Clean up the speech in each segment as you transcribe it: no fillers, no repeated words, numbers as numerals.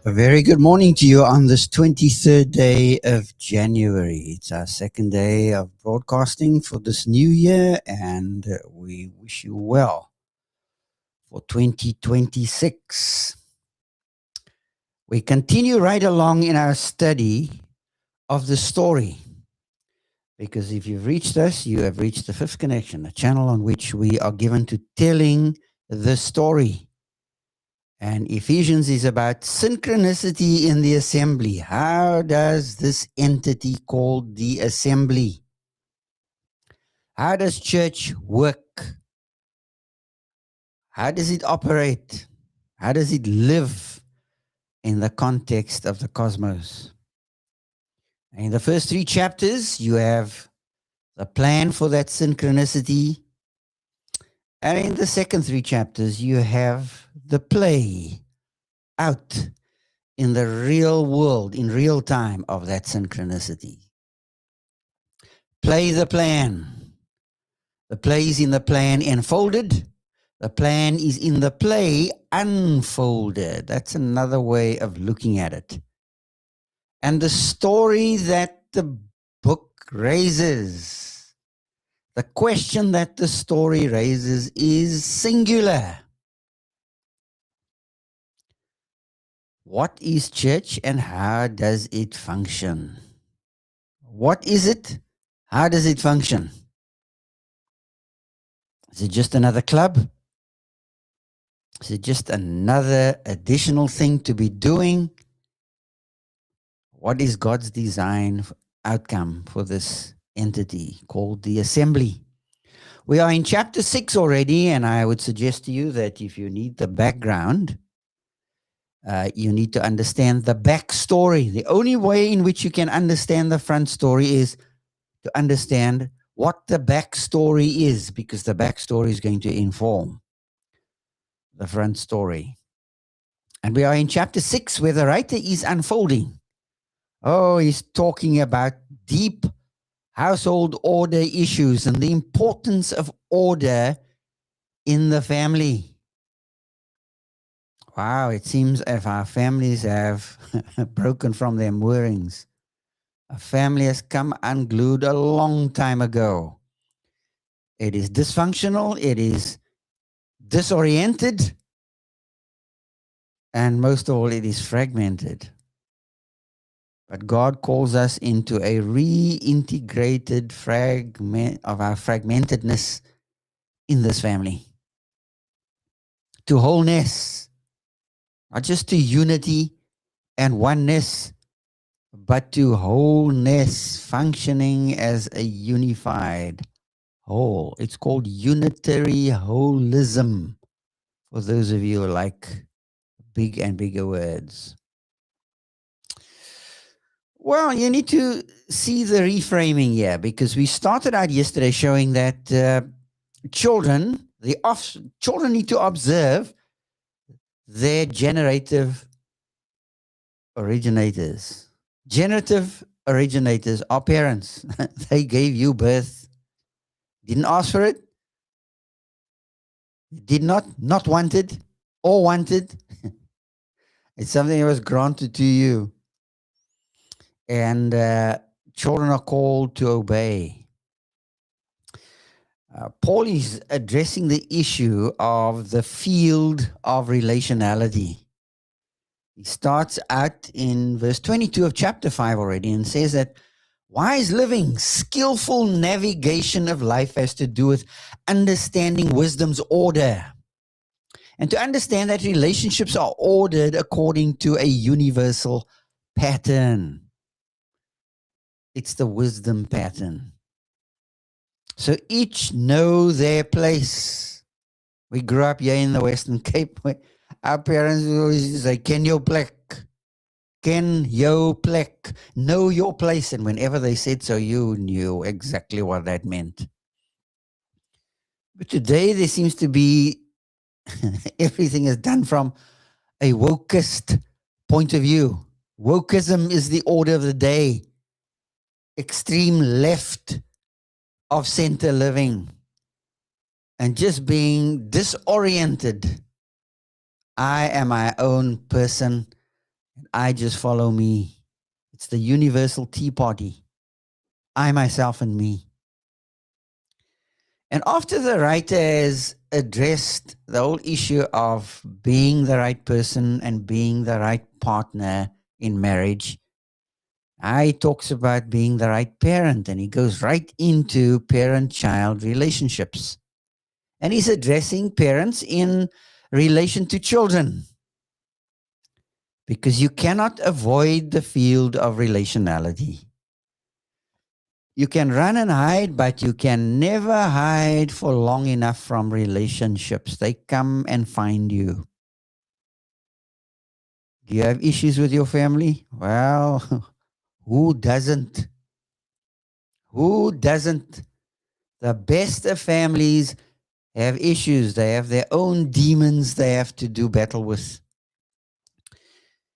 A very good morning to you on this 23rd day of January. It's our second day of broadcasting for this new year, and we wish you well for 2026. We continue right along in our study of the story, because if you've reached us, you have reached the fifth connection, a channel on which we are given to telling the story. And Ephesians is about synchronicity in the assembly. How does this entity called the assembly? How does church work? How does it operate? How does it live in the context of the cosmos? In the first three chapters, you have the plan for that synchronicity. And in the second three chapters, you have the play out in the real world, in real time, of that synchronicity. Play the plan. The play is in the plan enfolded. The plan is in the play unfolded. That's another way of looking at it. And the story that the book raises, the question that the story raises is singular. What is church and how does it function? What is it? How does it function? Is it just another club? Is it just another additional thing to be doing? What is God's design outcome for this entity called the assembly? We are in chapter 6 already, and I would suggest to you that if you need the background, you need to understand the backstory. The only way in which you can understand the front story is to understand what the backstory is, because the backstory is going to inform the front story. And we are in chapter 6 where the writer is unfolding. Oh, he's talking about deep household order issues and the importance of order in the family. Wow, it seems if our families have broken from their moorings. A family has come unglued a long time ago. It is dysfunctional, it is disoriented, and most of all, it is fragmented. But God calls us into a reintegrated fragment of our fragmentedness in this family. To wholeness, not just to unity and oneness, but to wholeness, functioning as a unified whole. It's called unitary holism, for those of you who like big and bigger words. Well, you need to see the reframing here, because we started out yesterday showing that children need to observe their generative originators. Generative originators are parents. They gave you birth. Didn't ask for it. Did not wanted or wanted. It's something that was granted to you. And children are called to obey. Paul is addressing the issue of the field of relationality. He starts out in verse 22 of chapter 5 already and says that wise living, skillful navigation of life has to do with understanding wisdom's order. And to understand that relationships are ordered according to a universal pattern. It's the wisdom pattern. So each know their place. We grew up here in the Western Cape where our parents always say, ken jou plek. Ken jou plek. Know your place. And whenever they said so, you knew exactly what that meant. But today there seems to be everything is done from a wokist point of view. Wokeism is the order of the day. Extreme left of center living. And just being disoriented. I am my own person. I just follow me. It's the universal tea party. I, myself, and me. And after the writer has addressed the whole issue of being the right person and being the right partner in marriage, he talks about being the right parent, and he goes right into parent-child relationships. And he's addressing parents in relation to children, because you cannot avoid the field of relationality. You can run and hide, but you can never hide for long enough from relationships. They come and find you. Do you have issues with your family? Well, who doesn't? Who doesn't? The best of families have issues. They have their own demons they have to do battle with.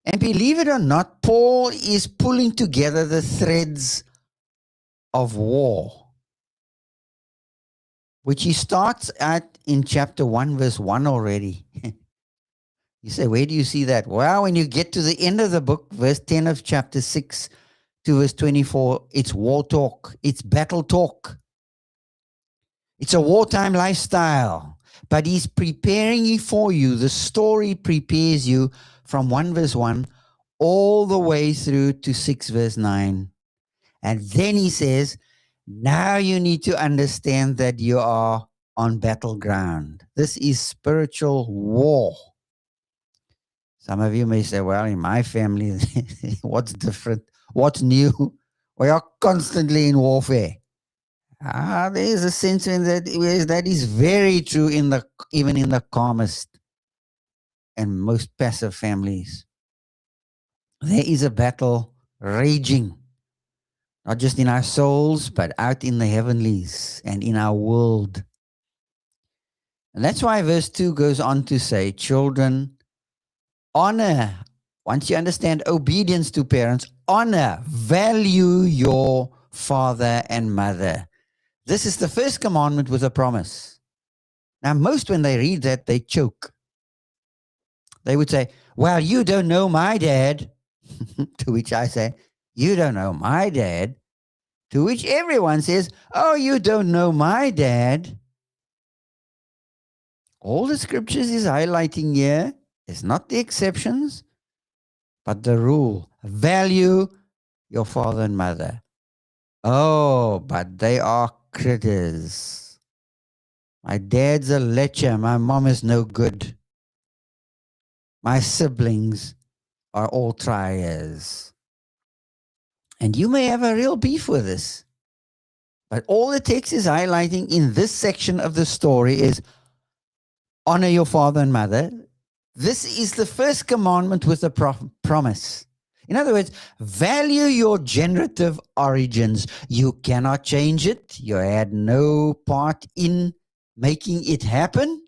And believe it or not, Paul is pulling together the threads of war, which he starts at in chapter 1, verse 1 already. You say, where do you see that? Well, when you get to the end of the book, verse 10 of chapter 6 to verse 24, it's war talk. It's battle talk. It's a wartime lifestyle. But he's preparing it for you. The story prepares you from 1 verse 1 all the way through to 6 verse 9. And then he says, now you need to understand that you are on battleground. This is spiritual war. Some of you may say, well, in my family, what's different? What's new? We are constantly in warfare. There is a sense in that is very true even in the calmest and most passive families. There is a battle raging, not just in our souls, but out in the heavenlies and in our world. And that's why verse 2 goes on to say, children, honor. Once you understand obedience to parents, honor, value your father and mother. This is the first commandment with a promise. Now, most when they read that, they choke. They would say, well, you don't know my dad. To which I say, you don't know my dad. To which everyone says, oh, you don't know my dad. All the scriptures is highlighting here is not the exceptions, but the rule. Value your father and mother. Oh, but they are critters. My dad's a lecher. My mom is no good. My siblings are all triers. And you may have a real beef with this. But all the text is highlighting in this section of the story is honor your father and mother. This is the first commandment with a promise. In other words, value your generative origins. You cannot change it. You had no part in making it happen.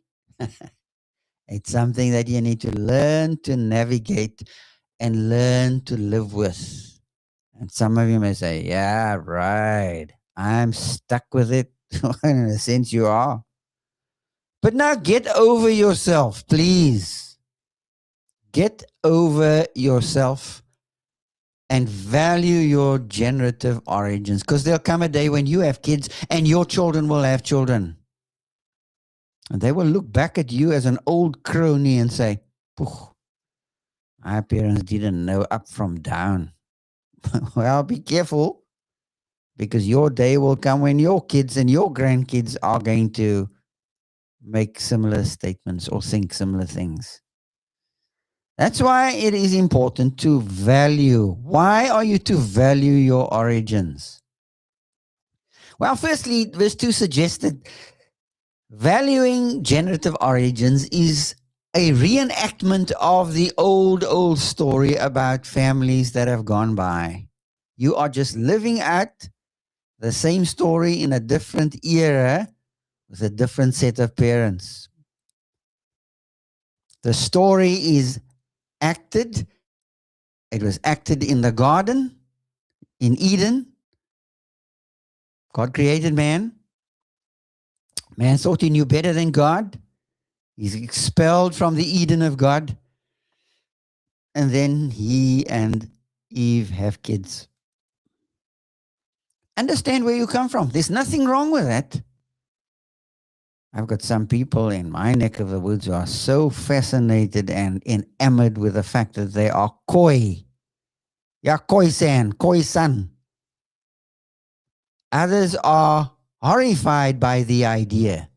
It's something that you need to learn to navigate and learn to live with. And some of you may say, yeah, right. I'm stuck with it. In a sense, you are. But now get over yourself, please. Get over yourself and value your generative origins, because there'll come a day when you have kids and your children will have children. And they will look back at you as an old crony and say, my parents didn't know up from down. Well, be careful, because your day will come when your kids and your grandkids are going to make similar statements or think similar things. That's why it is important to value. Why are you to value your origins? Well, firstly, verse 2 suggested valuing generative origins is a reenactment of the old story about families that have gone by. You are just living out the same story in a different era with a different set of parents. The story is acted. It was acted in the garden, in Eden. God created man. Man thought he knew better than God. He's expelled from the Eden of God. And then he and Eve have kids. Understand where you come from. There's nothing wrong with that. I've got some people in my neck of the woods who are so fascinated and enamored with the fact that they are koi. Yeah, koi-san, koi-san. Others are horrified by the idea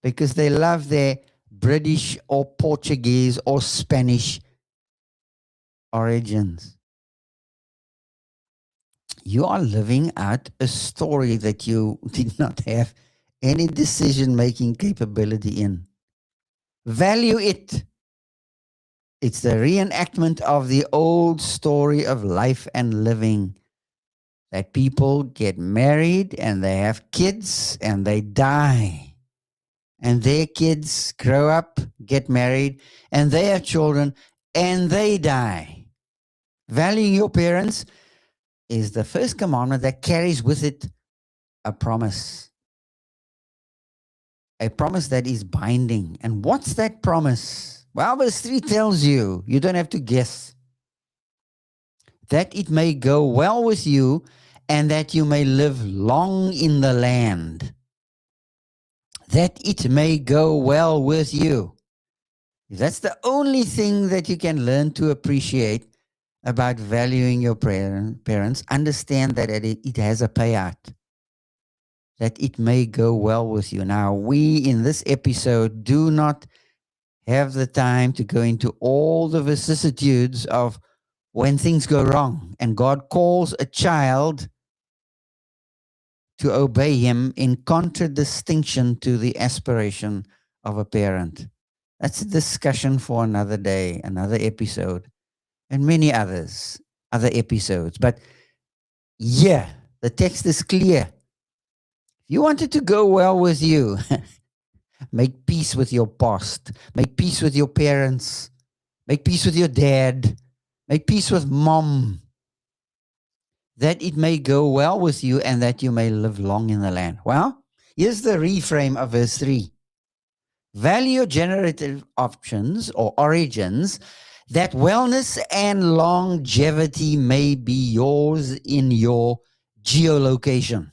because they love their British or Portuguese or Spanish origins. You are living out a story that you did not have any decision-making capability in. Value it. It's the reenactment of the old story of life and living, that people get married and they have kids and they die. And their kids grow up, get married, and they have children and they die. Valuing your parents is the first commandment that carries with it a promise. A promise that is binding. And what's that promise? Well, verse 3 tells you, you don't have to guess. That it may go well with you and that you may live long in the land. That it may go well with you. If that's the only thing that you can learn to appreciate about valuing your parents, understand that it has a payout. That it may go well with you. Now, we in this episode do not have the time to go into all the vicissitudes of when things go wrong and God calls a child to obey him in contradistinction to the aspiration of a parent. That's a discussion for another day, another episode, and many other episodes. But yeah, the text is clear. If you want it to go well with you, make peace with your past. Make peace with your parents. Make peace with your dad. Make peace with mom. That it may go well with you and that you may live long in the land. Well, here's the reframe of verse 3. Value generative options or origins, that wellness and longevity may be yours in your geolocation.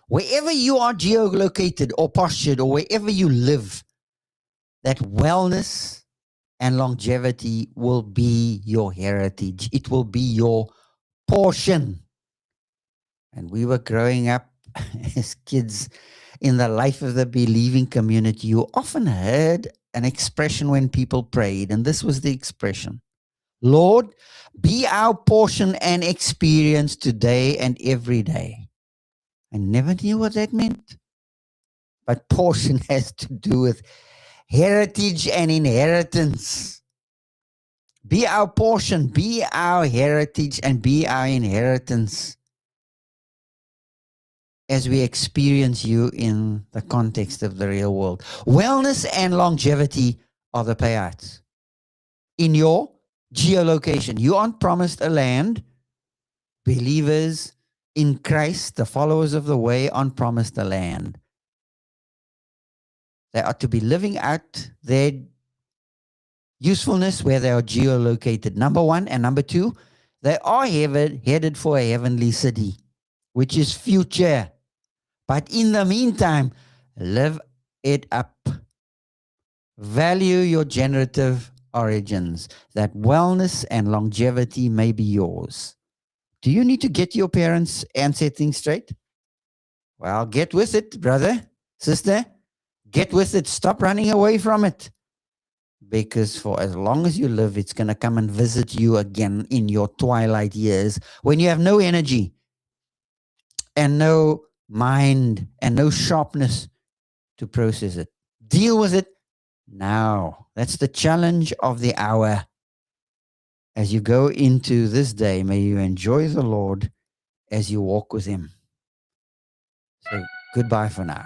Wherever you are geolocated or postured or wherever you live, that wellness and longevity will be your heritage. It will be your portion. And we were growing up as kids in the life of the believing community. You often heard an expression when people prayed, and this was the expression: Lord, be our portion and experience today and every day. I never knew what that meant. But portion has to do with heritage and inheritance. Be our portion, be our heritage, and be our inheritance as we experience you in the context of the real world. Wellness and longevity are the payouts. In your geolocation, you aren't promised a land. Believers in Christ, the followers of the way, aren't promised a land. They are to be living out their usefulness where they are geolocated, number one. And number two, they are headed for a heavenly city, which is future. But in the meantime, live it up. Value your generative origins, that wellness and longevity may be yours. Do you need to get your parents and set things straight? Well, get with it, brother, sister. Get with it. Stop running away from it. Because for as long as you live, it's going to come and visit you again in your twilight years when you have no energy and no mind and no sharpness to process it. Deal with it now. That's the challenge of the hour. As you go into this day, may you enjoy the Lord as you walk with him. So goodbye for now.